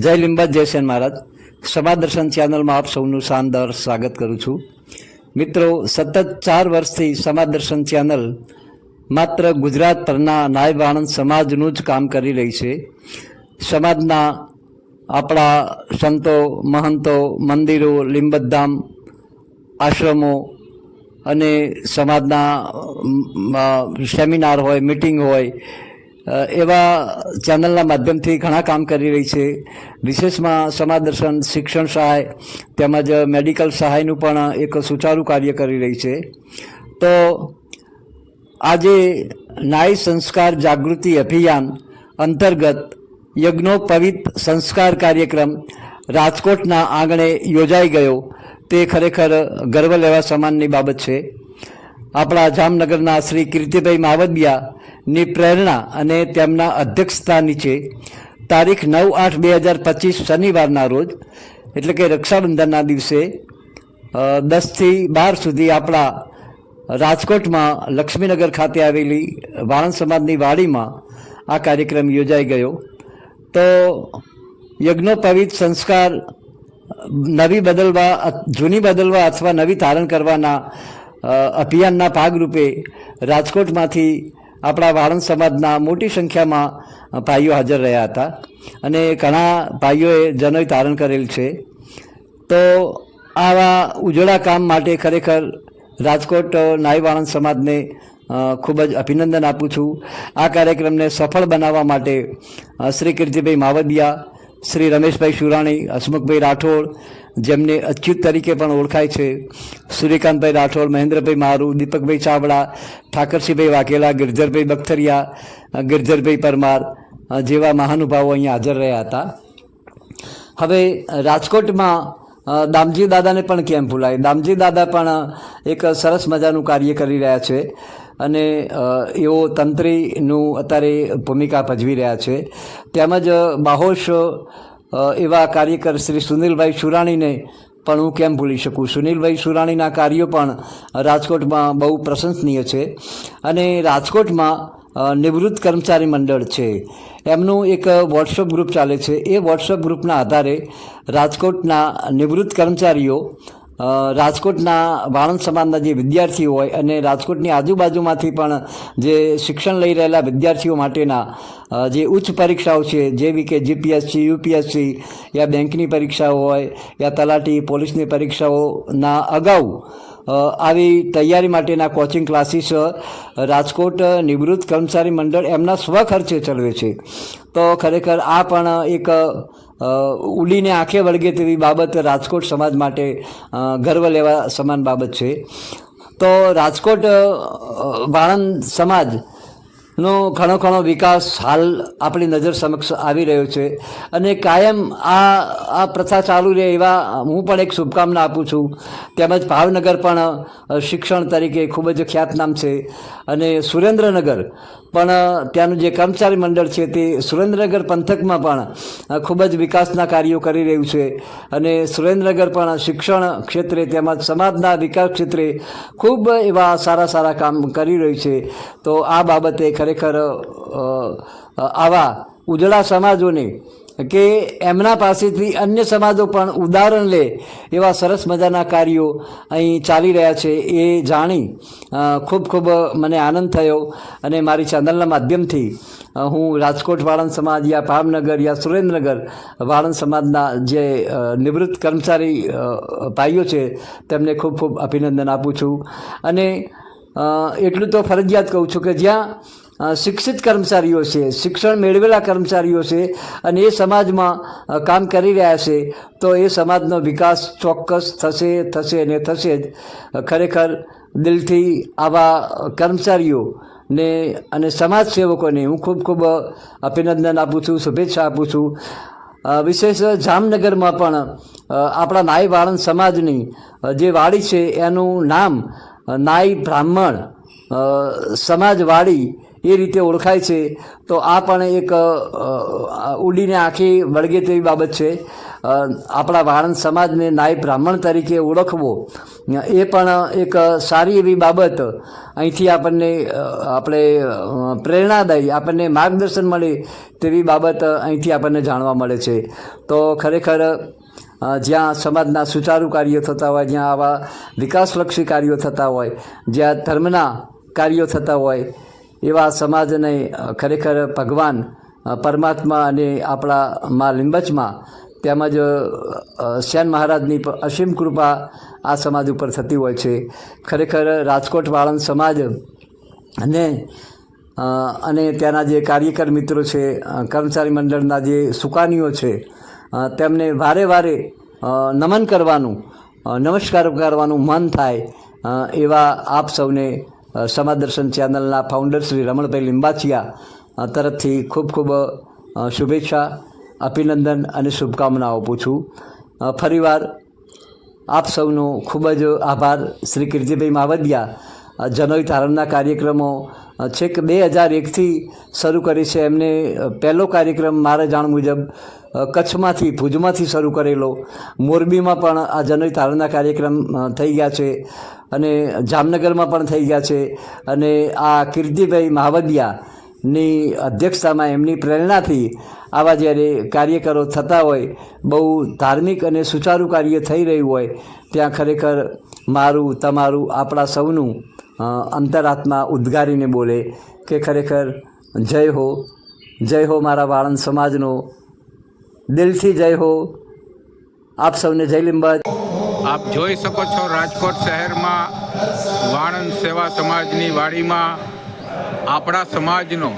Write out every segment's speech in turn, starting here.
જય લીંબા જય સેન મહારાજ. સમાજ દર્શન ચેનલમાં આપ સૌનું શાનદાર સ્વાગત કરું છું. મિત્રો, સતત 4 વર્ષથી સમાજ દર્શન ચેનલ માત્ર ગુજરાત પરના નાયબ આણંદ સમાજનું જ કામ કરી રહી છે. સમાજના આપણા સંતો, મહંતો, મંદિરો, લીંબધામ, આશ્રમો અને સમાજના સેમિનાર હોય, મિટિંગ હોય, એવા ચેનલના માધ્યમથી ઘણા કામ કરી રહી છે. વિશેષમાં સમાજ દર્શન શિક્ષણ સહાય તેમજ મેડિકલ સહાયનું પણ એક સુચારું કાર્ય કરી રહી છે. તો આજે નારી સંસ્કાર જાગૃતિ અભિયાન અંતર્ગત યજ્ઞોપવિત સંસ્કાર કાર્યક્રમ રાજકોટના આંગણે યોજાઈ ગયો. તે ખરેખર ગર્વ લેવા સમાનની બાબત છે. આપણા જામનગરના શ્રી કીર્તિભાઈ માવદિયાની પ્રેરણા અને તેમના અધ્યક્ષતા નીચે તારીખ 9/8/2025 શનિવારના રોજ, એટલે કે રક્ષાબંધનના દિવસે 10 થી 12 સુધી આપણા રાજકોટમાં લક્ષ્મીનગર ખાતે આવેલી વાણંદ સમાજની વાડીમાં આ કાર્યક્રમ યોજાઈ ગયો. તો યજ્ઞોપવિત સંસ્કાર જૂની બદલવા અથવા નવી ધારણ કરવાના અભિયાનના ભાગરૂપે રાજકોટમાંથી આપણા વાણંદ સમાજના મોટી સંખ્યામાં ભાઈઓ હાજર રહ્યા હતા અને ઘણા ભાઈઓએ જનોઈ ધારણ કરેલ છે. તો આવા ઉજળા કામ માટે ખરેખર રાજકોટ નાયબ આણંદ સમાજને ખૂબ જ અભિનંદન આપું છું. આ કાર્યક્રમને સફળ બનાવવા માટે શ્રી કીર્તિભાઈ માવદિયા, શ્રી રમેશભાઈ શુરાણી, હસમુખભાઈ રાઠોડ, જેમને અચ્યુત તરીકે પણ ઓળખાય છે, સૂર્યકાંતભાઈ રાઠોડ, મહેન્દ્રભાઈ મારુ, દીપકભાઈ ચાવડા, ઠાકરસિંહભાઈ વાઘેલા, ગિરધરભાઈ બખતરિયા, ગિરધરભાઈ પરમાર જેવા મહાનુભાવો અહીંયા હાજર રહ્યા હતા. હવે રાજકોટમાં દામજી દાદાને પણ કેમ ભૂલાય. દામજી દાદા પણ એક સરસ મજાનું કાર્ય કરી રહ્યા છે અને એઓ તંત્રીનું અત્યારે ભૂમિકા ભજવી રહ્યા છે. તેમજ બાહોશ એવા કાર્યકર શ્રી સુનિલભાઈ શુરાણીને પણ હું કેમ ભૂલી શકું. સુનિલભાઈ શુરાણીના કાર્યો પણ રાજકોટમાં બહુ પ્રશંસનીય છે. અને રાજકોટમાં નિવૃત્ત કર્મચારી મંડળ છે, એમનું એક વોટ્સઅપ ગ્રુપ ચાલે છે. એ વોટ્સઅપ ગ્રુપના આધારે રાજકોટના નિવૃત્ત કર્મચારીઓ, રાજકોટના વાણંદ સમાજના જે વિદ્યાર્થીઓ હોય અને રાજકોટની આજુબાજુમાંથી પણ જે શિક્ષણ લઈ રહેલા વિદ્યાર્થીઓ માટેના જે ઉચ્ચ પરીક્ષાઓ છે, જેવી કે જીપીએસસી, યુપીએસસી યા બેંકની પરીક્ષાઓ હોય યા તલાટી પોલીસની પરીક્ષાઓના અગાઉ આવી તૈયારી માટેના કોચિંગ ક્લાસીસ રાજકોટ નિવૃત્ત કર્મચારી મંડળ એમના સ્વખર્ચે ચલાવે છે. તો ખરેખર આ પણ એક ઉડીને આંખે વળગે તેવી બાબત રાજકોટ સમાજ માટે ગર્વ લેવા સમાન બાબત છે. તો રાજકોટ વાણંદ સમાજનો ઘણો વિકાસ હાલ આપણી નજર સમક્ષ આવી રહ્યો છે અને કાયમ આ પ્રથા ચાલુ રહે એવા હું પણ એક શુભકામના આપું છું. તેમજ ભાવનગર પણ શિક્ષણ તરીકે ખૂબ જ ખ્યાતનામ છે અને સુરેન્દ્રનગર પણ ત્યાંનું જે કર્મચારી મંડળ છે તે સુરેન્દ્રનગર પંથકમાં પણ ખૂબ જ વિકાસના કાર્યો કરી રહ્યું છે અને સુરેન્દ્રનગર પણ શિક્ષણ ક્ષેત્રે તેમજ સમાજના વિકાસ ક્ષેત્રે ખૂબ એવા સારા કામ કરી રહ્યું છે. તો આ બાબતે ખરેખર આવા ઉજળા સમાજોને કે એમના પાસેથી અન્ય સમાજો પણ ઉદાહરણ લે એવા સરસ મજાના કાર્યો અહીં ચાલી રહ્યા છે એ જાણી ખૂબ મને આનંદ થયો. અને મારી ચેનલના માધ્યમથી હું રાજકોટ વાણંદ સમાજ યા ભાવનગર યા સુરેન્દ્રનગર વાણંદ સમાજના જે નિવૃત્ત કર્મચારી ભાઈઓ છે તેમને ખૂબ અભિનંદન આપું છું. અને એટલું તો ફરજિયાત કહું છું કે જ્યાં શિક્ષિત કર્મચારીઓ છે, શિક્ષણ મેળવેલા કર્મચારીઓ છે અને એ સમાજમાં કામ કરી રહ્યા છે તો એ સમાજનો વિકાસ ચોક્કસ થશે જ. ખરેખર દિલથી આવા કર્મચારીઓને અને સમાજ સેવકોને હું ખૂબ અભિનંદન આપું છું, શુભેચ્છા આપું છું. વિશેષ જામનગરમાં પણ આપણા નાઈ વાણંદ સમાજની જે વાડી છે એનું નામ નાઈ બ્રાહ્મણ સમાજવાડી એ રીતે ઓળખાય છે, તો આ પણ એક ઉડીને આંખી વળગે તેવી બાબત છે. આપણા વાણંદ સમાજને નાય બ્રાહ્મણ તરીકે ઓળખવો એ પણ એક સારી એવી બાબત. અહીંથી આપણને પ્રેરણાદાયી આપણને માર્ગદર્શન મળે તેવી બાબત અહીંથી આપણને જાણવા મળે છે. તો ખરેખર જ્યાં સમાજના સુચારુ કાર્યો થતા હોય, જ્યાં આવા વિકાસલક્ષી કાર્યો થતા હોય, જ્યાં ધર્મના કાર્યો થતા હોય, એવા સમાજને ખરેખર ભગવાન પરમાત્મા અને આપણા મા લીંબચમાં તેમજ શ્યાન મહારાજની અસીમ કૃપા આ સમાજ ઉપર થતી હોય છે. ખરેખર રાજકોટ વાળંદ સમાજ અને ત્યાંના જે કાર્યકર મિત્રો છે, કર્મચારી મંડળના જે સુકાનીઓ છે, તેમને વારે વારે નમન કરવાનું, નમસ્કાર કરવાનું મન થાય એવા આપ સૌને સમાજ દર્શન ચેનલના ફાઉન્ડર શ્રી રમણભાઈ લિંબાચિયા તરફથી ખૂબ ખૂબ શુભેચ્છા, અભિનંદન અને શુભકામનાઓ આપું છું. ફરીવાર આપ સૌનો ખૂબ જ આભાર. શ્રી કીર્તિભાઈ માવડિયા જનોઈ ધારણના કાર્યક્રમો છેક 2001થી શરૂ કરી છે. એમને પહેલો કાર્યક્રમ મારા જાણ મુજબ કચ્છમાંથી, ભુજમાંથી શરૂ કરેલો. મોરબીમાં પણ આ જનોઈ ધારણના કાર્યક્રમ થઈ ગયા છે અને જામનગરમાં પણ થઈ ગયા છે. અને આ કીર્તિભાઈ માવડિયાની અધ્યક્ષતામાં એમની પ્રેરણાથી આવા જ્યારે કાર્યકરો થતા હોય, બહુ ધાર્મિક અને સુચારુ કાર્ય થઈ રહ્યું હોય, ત્યાં ખરેખર મારું, તમારું, આપણા સૌનું અંતરાત્મા ઉદ્ગારીને બોલે કે ખરેખર જય હો, જય હો મારા વાળંદ સમાજનો, દિલથી જય હો. આપ સૌને જય લીંબચ. આપ જોઈ શકો છો રાજકોટ શહેરમાં વાણંદ સેવા સમાજની વાડીમાં આપણા સમાજનો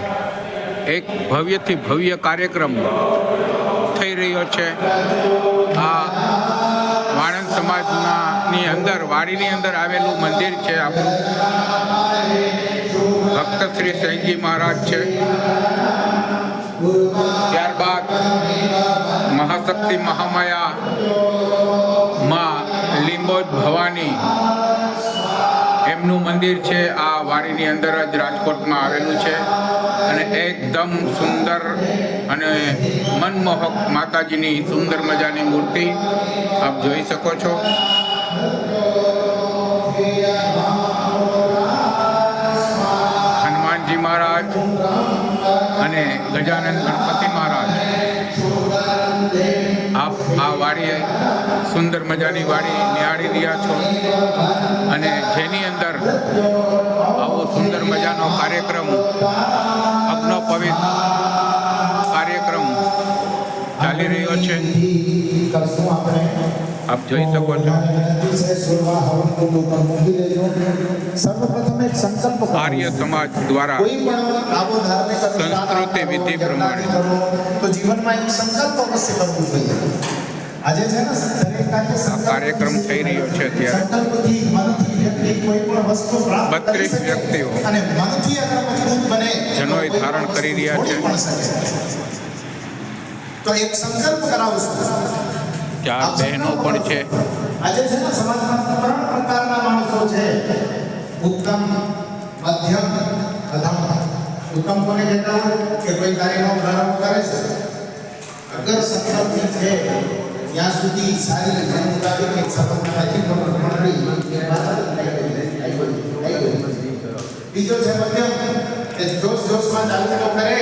એક ભવ્યથી ભવ્ય કાર્યક્રમ થઈ રહ્યો છે. આ વાણંદ સમાજની અંદર, વાડીની અંદર આવેલું મંદિર છે આપણું. ભક્ત શ્રી સૈનજી મહારાજ છે. ત્યારબાદ મહાશક્તિ મહામાયા માં લીંબોજ ભવાની એમનું મંદિર છે. આ વાડીની અંદર જ રાજકોટમાં આવેલું છે અને એકદમ સુંદર અને મનમોહક માતાજીની સુંદર મજાની મૂર્તિ આપ જોઈ શકો છો. હનુમાનજી મહારાજ અને ગજાનંદ ગણપતિ મહારાજ આપ આ વાડી, સુંદર મજાની વાડી નિહાળી રહ્યા છો. અને જેની અંદર આવો સુંદર મજાનો કાર્યક્રમ, અગ્નો પવિત્ર કાર્યક્રમ ચાલી રહ્યો છે. આપ જોઈ શકો છો. સર્વપ્રથમ એક સંકલ્પ આર્ય સમાજ દ્વારા સંસ્કૃતિ વિધિ પ્રમાણે તો જીવનમાં એક સંકલ્પ અવશ્ય કરવો જોઈએ. આજે છે ને દરેક આ કાર્યક્રમ થઈ રહ્યો છે. ત્યારે સંકલ્પથી મનથી વ્યક્તિ કોઈ પણ વસ્તુ પ્રાપ્ત 32 વ્યક્તિઓ અને મનથી અગર મજબૂત બને જનોઈ ધારણ કરી રહ્યા છે. તો એક સંકલ્પ કરાવશું. 4 બહેનો પણ છે. આજે છે ને સમાજમાં 3 પ્રકારના માણસો છે: ઉત્તમ, મધ્યમ, અધમ. ઉત્તમ કોને કહેતા હોય કે કોઈ કાર્યનો પ્રારંભ કરે છે, અગર સંકલ્પથી છે ત્યાં સુધી સારી રીતે મુતાબિક એક સફળતાથી મંડળી. બીજો છે મધ્યમ, કે જોશમાં ચાલુ તો કરે.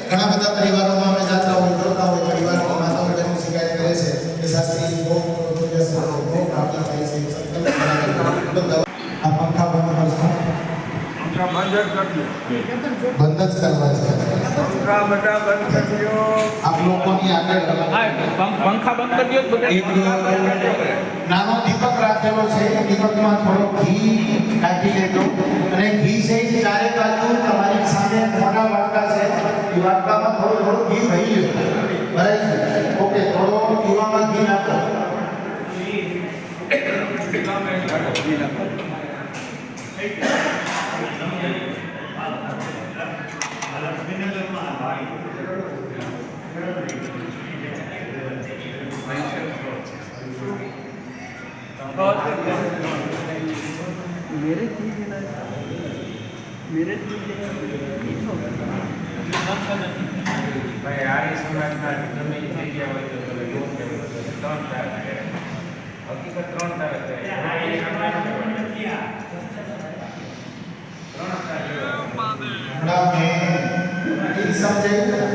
ઘણા બધા પરિવારોમાં અમે જાતા હોય, જોતા હોય, પરિવારોમાં માતાઓ બહેનો શિકાયત કરે છે કે શાસ્ત્રી બહુ પ્રાપ્ત થાય છે. આ પંખા બંધ કરશો? બંધ જ કરવા છે. આપ લોકોની આગળ પંખા બંધ કરી દો. એક નાનો દીપક રાખેલો છે. દીપકમાં થોડો ઘી નાખી લેજો અને ઘી છે એ ચારે બાજુ તમારી સામે મોટા વાટકા છે, એ વાટકામાં થોડું ઘી ભરી લેજો. બરાબર? ઓકે, થોડો દીવામાં ઘી નાખો. ભાઈ આર્ય સમાજના ગમે એ જગ્યા હોય તો તમે લોન લેવો તો 3 તારીખ છે. હકીકત 3 તારીખ છે. 3 તારીખ હમણાં મેં એક સમજાયું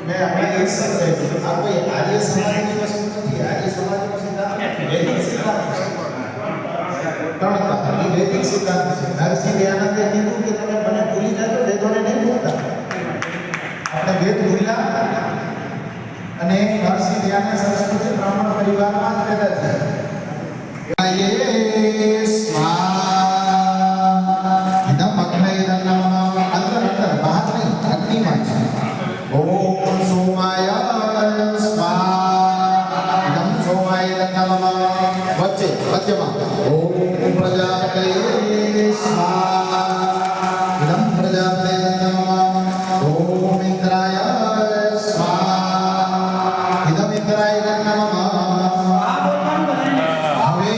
મેં આપણે એક સમજાયું આ કોઈ આર્ય સમાજની વસ્તુ નથી. આર્ય સમાજનો સિદ્ધાંત વૈદિક સિદ્ધાંત છે. 3 તારીખ વૈદિક સિદ્ધાંત છે. નરસિંહ દયાનંદે કીધું કે તમે મને ભૂલી જાઓ તો વેદોને નહીં ભૂલતા. આપણે વેદ ભૂલ્યા અને નરસિંહ દયાનંદ સંસ્કૃત બ્રાહ્મણ પરિવારમાં જ પેદા થયા. યે સ્વાહા ઇદમ અગ્નયદન નમઃ. અંદર બહાર નહીં, અગ્નિમાં છે. ઓમ સોમાય સ્વાહા ઇદમ સોમાયદન નમઃ. વચ્ચે મધ્યમાં ઓમ પ્રજાપતયે સ્વાહા ઇદમ પ્રજાપતયે નમઃ. ઓમ ઇન્દ્રાય સ્વાહા ઇદમ ઇન્દ્રાય નમઃ. હવે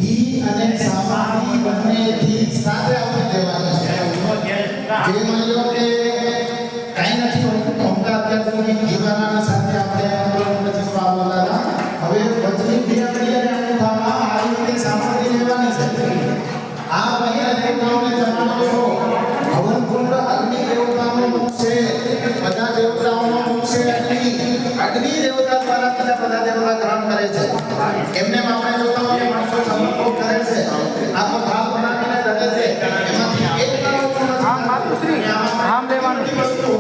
ઘી અને સામગ્રી બંનેથી સાથે આવરી દેવાની છે. જે માની લો કે કાંઈ નથી હોતું, અમુક અત્યાર સુધી ઘીવાળાની સાથે આપણે આંદોલન પછી સ્વાદ બોલાતા. હવે વચની ક્રિયાવળી અને અંગૂઠામાં આવી રીતે સામગ્રી લેવાની છે. આ મહિલા દેવતાઓને જમાડો છો. હવનકુંડ અગ્નિ દેવતાનો મુખ છે. બધા દેવતાઓનો મુખ છે અગ્નિ. અગ્નિ દેવતા દ્વારા બધા દેવતા ગ્રહણ કરે છે. એમને આપણે જોતા હોય કે માણસો સમર્પણ કરે છે. આખો ભાગ બનાવીને ધરે છે. એમાંથી એક કરો છો આમ માતૃશ્રી આમ લેવાનું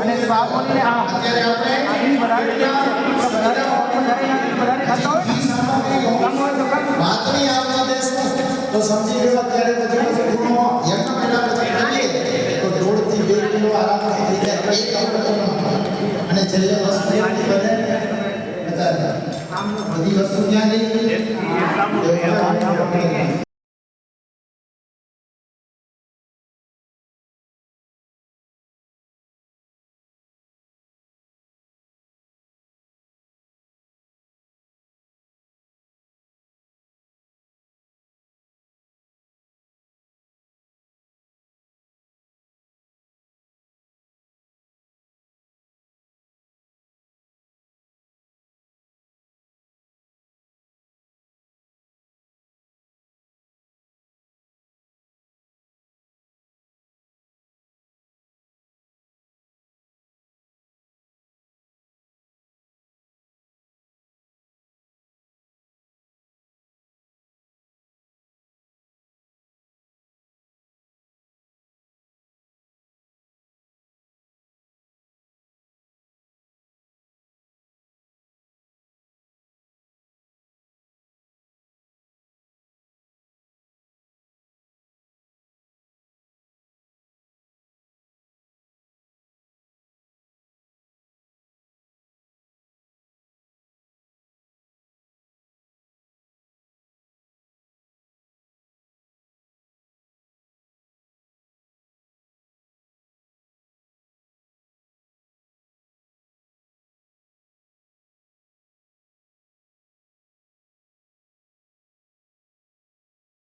અને સ્વાદ બોલીને આમ અત્યારે આપણે વાતની આવવા દેશું તો સમજી ગયો. અત્યારે પછી વસ્તુનો યજ્ઞ પહેલા પછી કરીએ તો 1.5 થી 2 કિલો આરામથી થઈ જાય. એક કરોડ અને છેલ્લે વસ્તુ એટલી બને બધી વસ્તુ ક્યાં ગઈ?